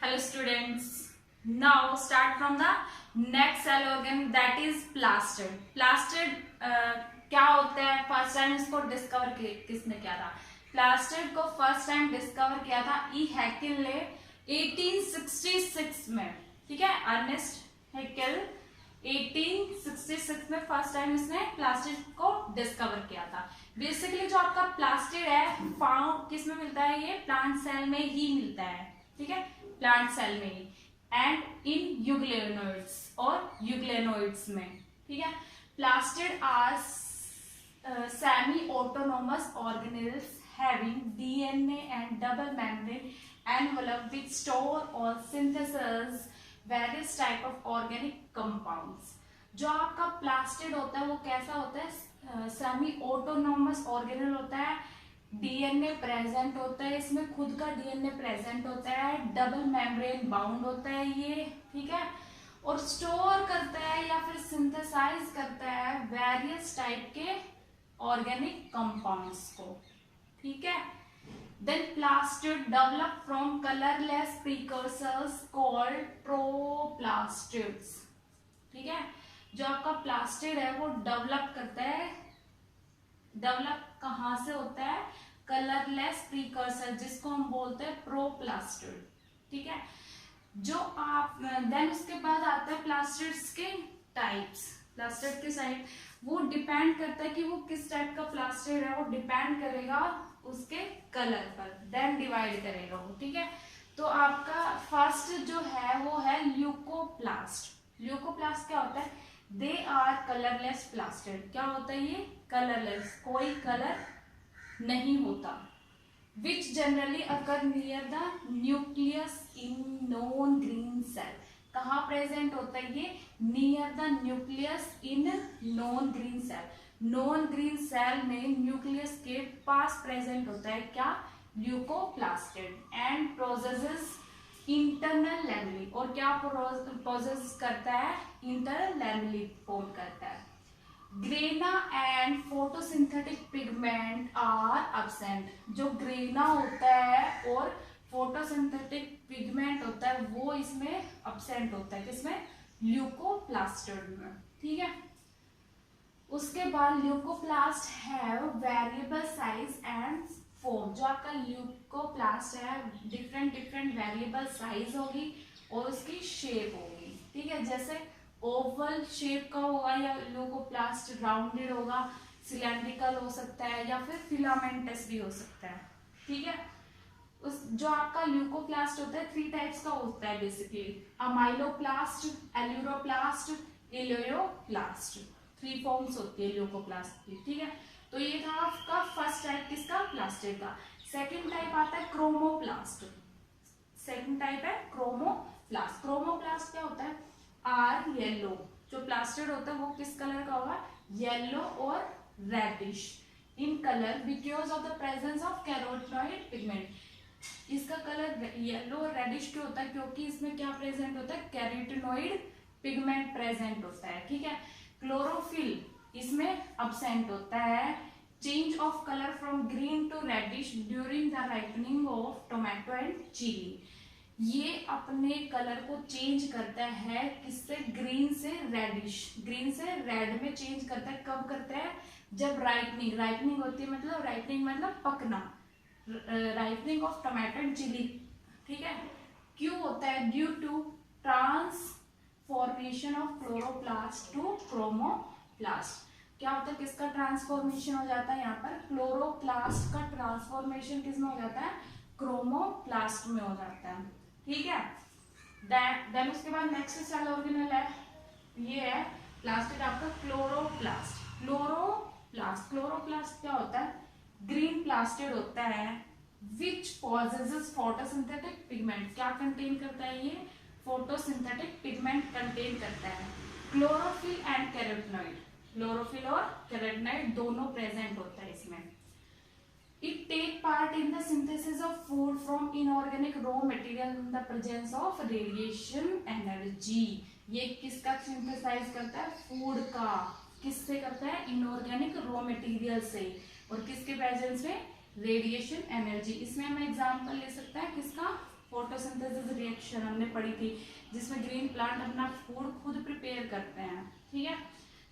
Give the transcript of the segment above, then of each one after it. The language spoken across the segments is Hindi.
Hello students. Now start from the next cell organ that is plastid. Plastid क्या होता है? फर्स्ट टाइम इसको डिस्कवर किसने किया था? प्लास्टिड को फर्स्ट टाइम डिस्कवर किया था ई हैकेल ने 1866 में. ठीक है, अर्नेस्ट हैकेल 1866 में फर्स्ट टाइम इसने प्लास्टिड को डिस्कवर किया था. बेसिकली जो आपका प्लास्टिड है फाउंड किस में मिलता है? ये प्लांट सेल में ही मिलता है. ठीक है, प्लांट सेल में ही एंड इन यूग्लेनोइड्स और यूग्लेनोइड्स में. ठीक है, plastid are semi autonomous organelles having DNA and double membrane envelope which store और synthesise various type of organic compounds. जो आपका प्लास्टिड होता है वो कैसा होता है? सेमी ऑटोनोमस ऑर्गेनेल होता है. डीएनए प्रेजेंट होता है, इसमें खुद का डीएनए प्रेजेंट होता है, डबल मेम्ब्रेन बाउंड होता है ये. ठीक है, और स्टोर करता है या फिर सिंथेसाइज करता है वेरियस टाइप के ऑर्गेनिक कंपाउंड्स को. ठीक है, then plastid develop from colourless precursors called proplastids. ठीक है, जो आपका प्लास्टिड है वो डेवलप करता है. डेवलप कहां से होता है? कलरलेस प्रीकर्सर जिसको हम बोलते हैं प्रोप्लास्टिड. ठीक है, जो आप देन उसके बाद आता है प्लास्टिड्स के टाइप्स. प्लास्टिड के साइड वो डिपेंड करता है कि वो किस टाइप का प्लास्टिड है, वो डिपेंड करेगा उसके कलर पर, देन डिवाइड करेगा वो. ठीक है, तो आपका फर्स्ट जो है वो है ल्यूकोप्लास्ट. ल्यूकोप्लास्ट क्या होता है? They are colourless plastid. क्या होता है ये? कलरलेस, कोई कलर नहीं होता. Which generally occur near the nucleus in non green cell. कहाँ प्रेजेंट होता है ये? Near the nucleus in non green cell. Non green cell में न्यूक्लियस के पास प्रेजेंट होता है क्या? Leucoplastid. And processes internal lamellae. और क्या प्रोसेस करता है? इंटरनल लैमेली फॉर्म करता है. Grana and photosynthetic pigment are absent. जो ग्रेना होता है और फोटोसिंथेटिक पिगमेंट होता है वो इसमें अब्सेंट होता है. किसमें? ल्यूकोप्लास्टिड में. ठीक है, उसके बाद leucoplast have variable size and form. जो आपका ल्यूकोप्लास्ट है डिफरेंट वेरिएबल साइज होगी और उसकी शेप होगी. ठीक है, जैसे ओवल शेप का होगा या ल्यूकोप्लास्ट राउंडेड होगा, सिलेंड्रिकल हो सकता है या फिर फिलामेंटस भी हो सकता है. ठीक है, उस जो आपका ल्यूकोप्लास्ट होता है 3 टाइप्स का होता है basically. Amyloplast, aleuroplast, elaioplast. 3 forms होती है ल्यूकोप्लास्ट की. ठीक है, तो ये था आपका फर्स्ट टाइप किसका? प्लास्टिड का. सेकंड टाइप आता है क्रोमोप्लास्ट. सेकंड टाइप है क्रोमोप्लास्ट. क्रोमोप्लास्ट क्या होता है? Are yellow. जो प्लास्टिड होता है वो किस कलर का होगा? येलो और reddish in colour because of the presence of carotenoid pigment. इसका कलर येलो और रेडिश क्यों होता है? क्योंकि इसमें क्या प्रेजेंट होता है? कैरोटीनॉइड पिगमेंट प्रेजेंट होता है. ठीक है, क्लोरोफिल इसमें अब्सेंट होता है. Change of colour from green to reddish during the ripening of tomato and chilli. ये अपने कलर को चेंज करता है किससे? ग्रीन से रेडिश, ग्रीन से रेड में चेंज करता है. कब करता है? जब राइपनिंग होती है. मतलब राइपनिंग मतलब पकना. Ripening of tomato and chilli. ठीक है, क्यों होता है? Due to transformation of chloroplast to chromoplast. क्या होता है? किसका ट्रांसफॉर्मेशन हो जाता है? यहाँ पर क्लोरोप्लास्ट का ट्रांसफॉर्मेशन किस में हो जाता है? क्रोमोप्लास्ट में हो जाता है. ठीक है, देन उसके बाद नेक्स्ट सेल ऑर्गेनल है, ये है प्लास्टिड आपका क्लोरोप्लास्ट. क्लोरोप्लास्ट क्या होता है? ग्रीन प्लास्टिड होता है विच पॉजेसेस फोटोसिंथेटिक पिगमेंट. क्या कंटेन करता है ये? फोटोसिंथेटिक पिगमेंट कंटेन करता है. Chlorophyll and carotenoid. क्लोरोफिल और कैरोटीनॉइड दोनों प्रेजेंट होता है इसमें. It take part in the synthesis of food from inorganic raw material in the presence of radiation energy. ये किसका सिंथेसाइज करता है? फूड का. किससे करता है? इनऑर्गेनिक रॉ मटेरियल से. और किसके प्रेजेंस में? Radiation energy. इसमें हम एग्जांपल ले सकते हैं किसका? फोटोसिंथेसिस फोटोसिंथेसिस रिएक्शन हमने पढ़ी थी, जिसमें ग्रीन प्लांट अपना फूड खुद प्रिपेयर करते हैं, ठीक है।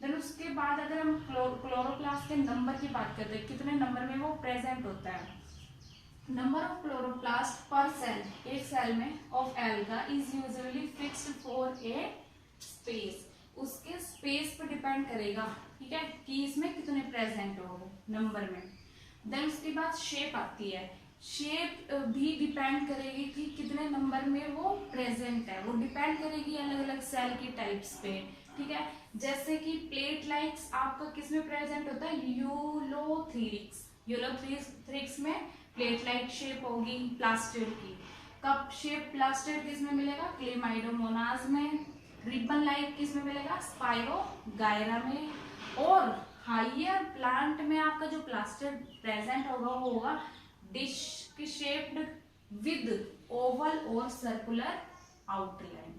देन उसके बाद अगर हम क्लोरोप्लास्ट के नंबर की बात करते हैं, कितने नंबर में वो प्रेजेंट होता है, नंबर ऑफ क्लोरोप्लास्ट पर सेल, एक सेल में of alga is usually fixed for a space, उसके स्पेस पर डिपेंड करेगा, ठीक है, कि इसमें कितने प्रेजेंट हो नंबर में। देन उसके बाद शेप आती है, शेप भी डिपेंड करेगी कि कितने नंबर में वो प्रेजेंट है, वो डिपेंड करेगी अलग अलग सेल की टाइप्स पे, ठीक है। जैसे कि प्लेट लाइक्स आपका किसमें प्रेजेंट होता है, यूलोथेरिक्स, यूलोथेरिक्स में प्लेट लाइक शेप होगी प्लास्टिड की। कप शेप प्लास्टिड किसमें मिलेगा, क्लेमाइडोमोनास में। रिबन लाइक किसमें मिलेगा, स्पाइरोगायरा में। और हाइयर प्लांट में आपका जो प्लास्टिड प्रेजेंट होगा वो होगा डिश की शेप्ड विद ओवल और सर्कुलर आउटलाइन,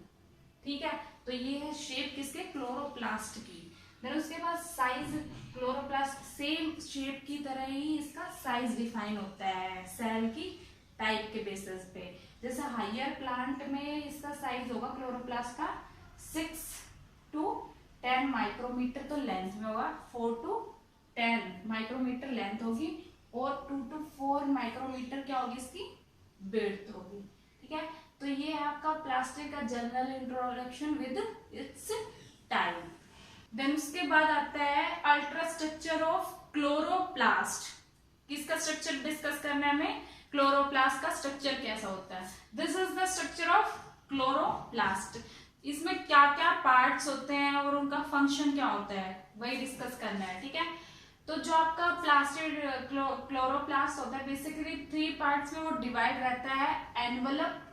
ठीक है। तो ये है शेप किसके, क्लोरोप्लास्ट की। देन उसके बाद साइज, क्लोरोप्लास्ट सेम शेप की तरह ही इसका साइज डिफाइन होता है सेल की टाइप के बेसिस पे। जैसे हाइयर प्लांट में इसका साइज होगा क्लोरोप्लास्ट का 6 to 10 माइक्रोमीटर, तो लेंथ में होगा 4 to 10 माइक्रोमीटर लेंथ होगी, और 2 to 4 माइक्रोमीटर क्या होगी इसकी विड्थ होगी, ठीक है। तो ये है आपका प्लास्टिक का general introduction with its type. Then उसके बाद आता है अल्ट्रा स्ट्रक्चर ऑफ क्लोरोप्लास्ट। किसका स्ट्रक्चर डिस्कस करना है हमें, क्लोरोप्लास्ट का स्ट्रक्चर कैसा होता है। This is the structure of chloroplast. इसमें क्या क्या पार्ट्स होते हैं और उनका फंक्शन क्या होता है वही डिस्कस करना है, ठीक है। तो जो आपका प्लास्टिड क्लोरोप्लास्ट होता है बेसिकली 3 पार्ट्स में वो डिवाइड रहता है, एनवलप,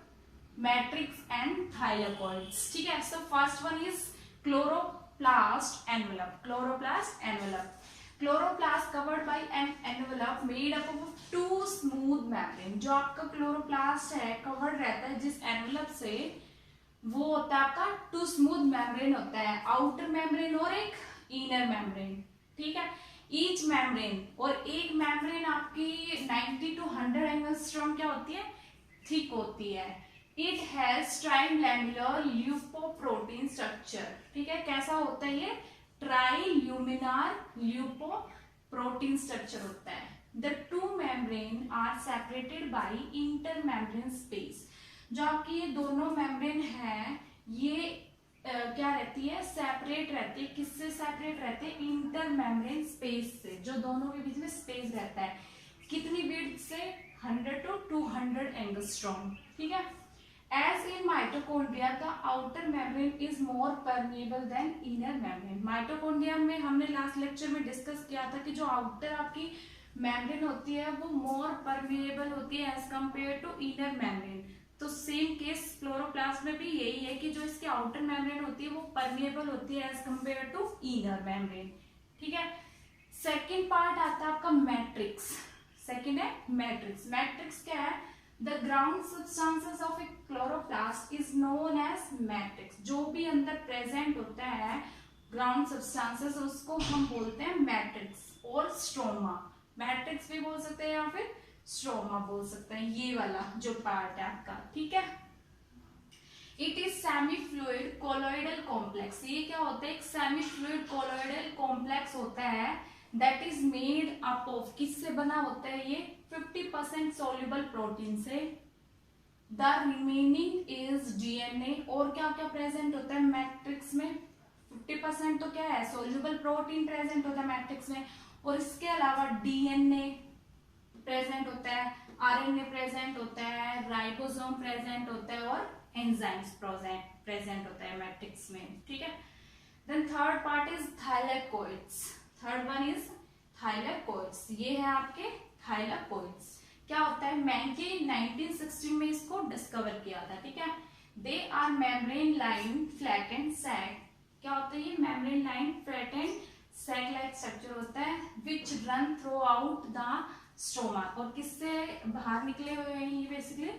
मैट्रिक्स एंड थाइलाकोइड्स, ठीक है। So first one is chloroplast envelope. Chloroplast envelope, chloroplast covered by an envelope made up of 2 smooth membrane. जो आपका क्लोरोप्लास्ट है कवर्ड रहता है जिस एनवलप से, वो होता है आपका 2 स्मूथ मेम्ब्रेन होता है, आउटर मेम्ब्रेन और एक इनर मेम्ब्रेन, ठीक है। ईच मेम्ब्रेन, और एक मेम्ब्रेन आपकी 90 to 100 एंगस्ट्रॉम क्या होती है, थिक होती है। इट हैज ट्राइलैमेलर ल्यूपोप्रोटीन स्ट्रक्चर, ठीक है। कैसा होता है ये, ट्राइल्यूमिनार ल्यूपोप्रोटीन स्ट्रक्चर होता है। The 2 membrane are separated by intermembrane space. जो आपकी ये दोनों मेम्ब्रेन है ये क्या रहती है, सेपरेट रहती है। किससे सेपरेट रहते हैं, इंटर मेम्ब्रेन स्पेस से, जो दोनों के बीच में स्पेस रहता है। कितनी विड्थ से, 100 to 200 एंगस्ट्रॉम, ठीक है। As in mitochondria the outer membrane is more permeable than inner membrane. Mitochondria में हमने लास्ट लेक्चर में डिस्कस किया था कि जो आउटर आपकी मेम्ब्रेन होती है वो मोर परमेएबल होती है as compare to inner membrane. तो सेम केस क्लोरोप्लास्ट में भी यही है कि जो इसकी आउटर मेम्ब्रेन होती है वो परमेएबल होती है as compare to inner membrane, ठीक है। सेकंड पार्ट आता है आपका मैट्रिक्स। सेकंड है मैट्रिक्स। मैट्रिक्स क्या है, the ground substances of a chloroplast is known as matrix. जो भी अंदर प्रेजेंट होता है ग्राउंड सब्सटेंसेस उसको हम बोलते हैं मैट्रिक्स और स्ट्रोमा। मैट्रिक्स भी बोल सकते हैं या फिर स्ट्रोमा बोल सकते हैं, ये वाला जो पार्ट है आपका, ठीक है। It is semi fluid colloidal complex. ये क्या होता है, एक सेमी फ्लूइड कोलोइडल कॉम्प्लेक्स होता है that is made up of, किससे बना होता है ये, 50% सोल्यूबल प्रोटीन से। The remaining is DNA. और क्या क्या प्रेजेंट होता है मैट्रिक्स में, 50% तो क्या है, सोल्यूबल प्रोटीन प्रेजेंट होता है मैट्रिक्स में, और इसके अलावा डीएनए प्रेजेंट होता है, आरएनए प्रेजेंट होता है, राइबोसोम प्रेजेंट होता है, और एंजाइम्स प्रेजेंट होता है मैट्रिक्स में, ठीक है। Then third part is thylakoids. Third one is thylakoids. ये है आपके थाइलेकोइड्स। क्या होता है, मैंके 1960 में इसको डिस्कवर किया था, ठीक है। They are membrane line flattened sac. क्या होता है ये, membrane line flattened sac like structure होता है which run throughout the stroma. और किससे बाहर निकले हुए हैं ये, बेसिकली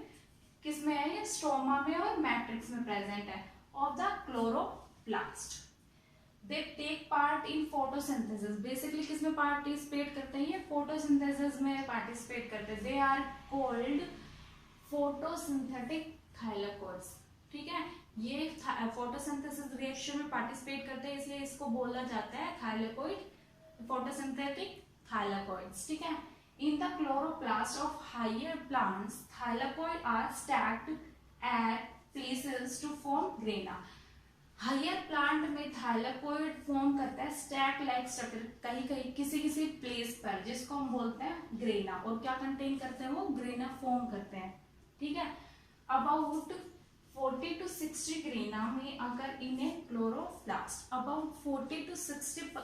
किसमें है ये, स्ट्रोमा में और मैट्रिक्स में प्रेजेंट है of the chloroplast. They take part in photosynthesis. Basically किसमें पार्टिसिपेट करते हैं ये, फोटोसिंथेसिस में पार्टिसिपेट करते हैं। They are called photosynthetic thylakoids, ठीक है। ये फोटोसिंथेसिस रिएक्शन में पार्टिसिपेट करते हैं, इसलिए इसको बोला जाता है थाइलाकॉइड, फोटोसिंथेटिक थाइलाकॉइड्स, ठीक है। In the chloroplast of higher plants thylakoid are stacked at places to form grana. Higher plant में थाइलाकॉइड फॉर्म करता है स्टैक लाइक स्ट्रक्चर, कहीं कहीं किसी किसी प्लेस पर, जिसको हम बोलते हैं ग्रेना। और क्या कंटेन करते हैं वो, ग्रेना फॉर्म करते हैं, ठीक है। अबाउट 40 to 60 ग्रेना में अगर इन्हें chloroplast, about 40 to 60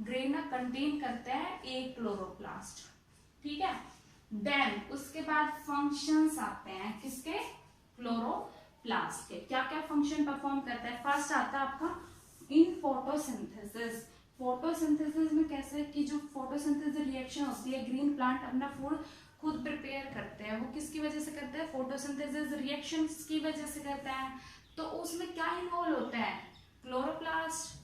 grana contain करते हैं एक क्लोरोप्लास्ट, ठीक है। देन उसके बाद फंक्शंस आते हैं किसके, क्लोरोप्लास्ट के। क्या क्या फंक्शन परफॉर्म करता है, फर्स्ट आता है आपका इन फोटोसिंथेसिस। फोटोसिंथेसिस में कैसे कि जो फोटोसिंथेसिस रिएक्शन होती है, ग्रीन प्लांट अपना फूड खुद प्रिपेयर करते हैं, वो किसकी वजह से करते हैं, फोटोसिंथेसिस रिएक्शन की वजह से करता है। तो उसमें क्या इन्वॉल्व होता है, क्लोरोप्लास्ट,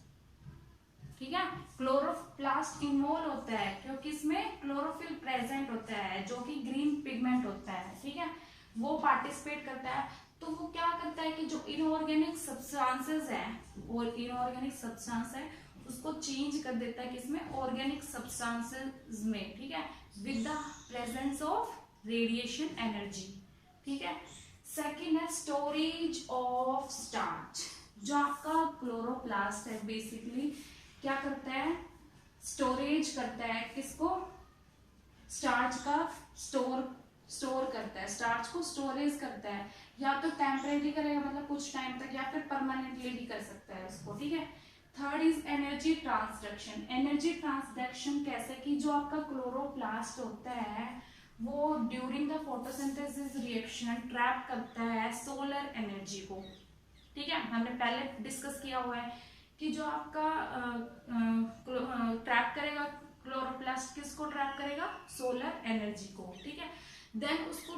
ठीक है। क्लोरोप्लास्ट इन्वॉल्व होता है क्योंकि इसमें क्लोरोफिल प्रेजेंट होता है जो कि ग्रीन पिगमेंट होता है, ठीक है, वो पार्टिसिपेट करता है। तो वो क्या करता है कि जो इनऑर्गेनिक सब्सटेंसेस है, और इनऑर्गेनिक सब्सटेंस है उसको चेंज कर देता है किसमें, ऑर्गेनिक सब्सटेंसेस में, ठीक है, with the presence of radiation energy, ठीक है। सेकेंड है स्टोरेज ऑफ स्टार्च। जो आपका क्लोरोप्लास्ट है बेसिकली क्या करता है, स्टोरेज करता है किसको, स्टार्च का स्टोर करता है, स्टार्च को स्टोरेज करता है, या तो टेम्परेरी करेगा मतलब कुछ टाइम तक, या फिर परमानेंटली भी कर सकता है उसको, ठीक है। Third is energy transduction. Energy transduction कैसे कि जो आपका क्लोरोप्लास्ट होता है वो during the photosynthesis reaction trap करता है सोलर एनर्जी को, ठीक है। हमने पहले डिस्कस किया हुआ है कि जो आपका ट्रैप करेगा क्लोरोप्लास्ट, किसको ट्रैप करेगा, सोलर एनर्जी को, ठीक है। देन उसको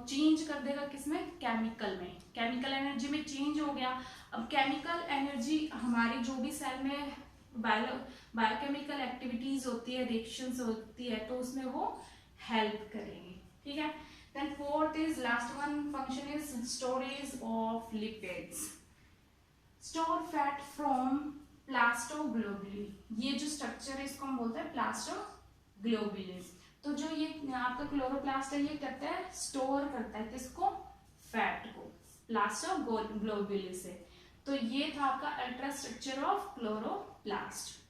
चेंज कर देगा किसमें, केमिकल में, केमिकल एनर्जी में चेंज हो गया। अब केमिकल एनर्जी हमारी जो भी सेल में बायोकेमिकल एक्टिविटीज होती है, रिएक्शंस होती है, तो उसमें वो हेल्प करेंगे, ठीक है। Then fourth is last one function is storage of lipids. Store fat from plastoglobuli. ये जो स्ट्रक्चर है इसको हम बोलते हैं प्लास्टोग्लोबुली। तो जो ये आपका क्लोरोप्लास्ट है ये करता है, स्टोर करता है किसको, फैट को, प्लास्टोग्लोबुली से। तो ये था आपका अल्ट्रा स्ट्रक्चर ऑफ क्लोरोप्लास्ट।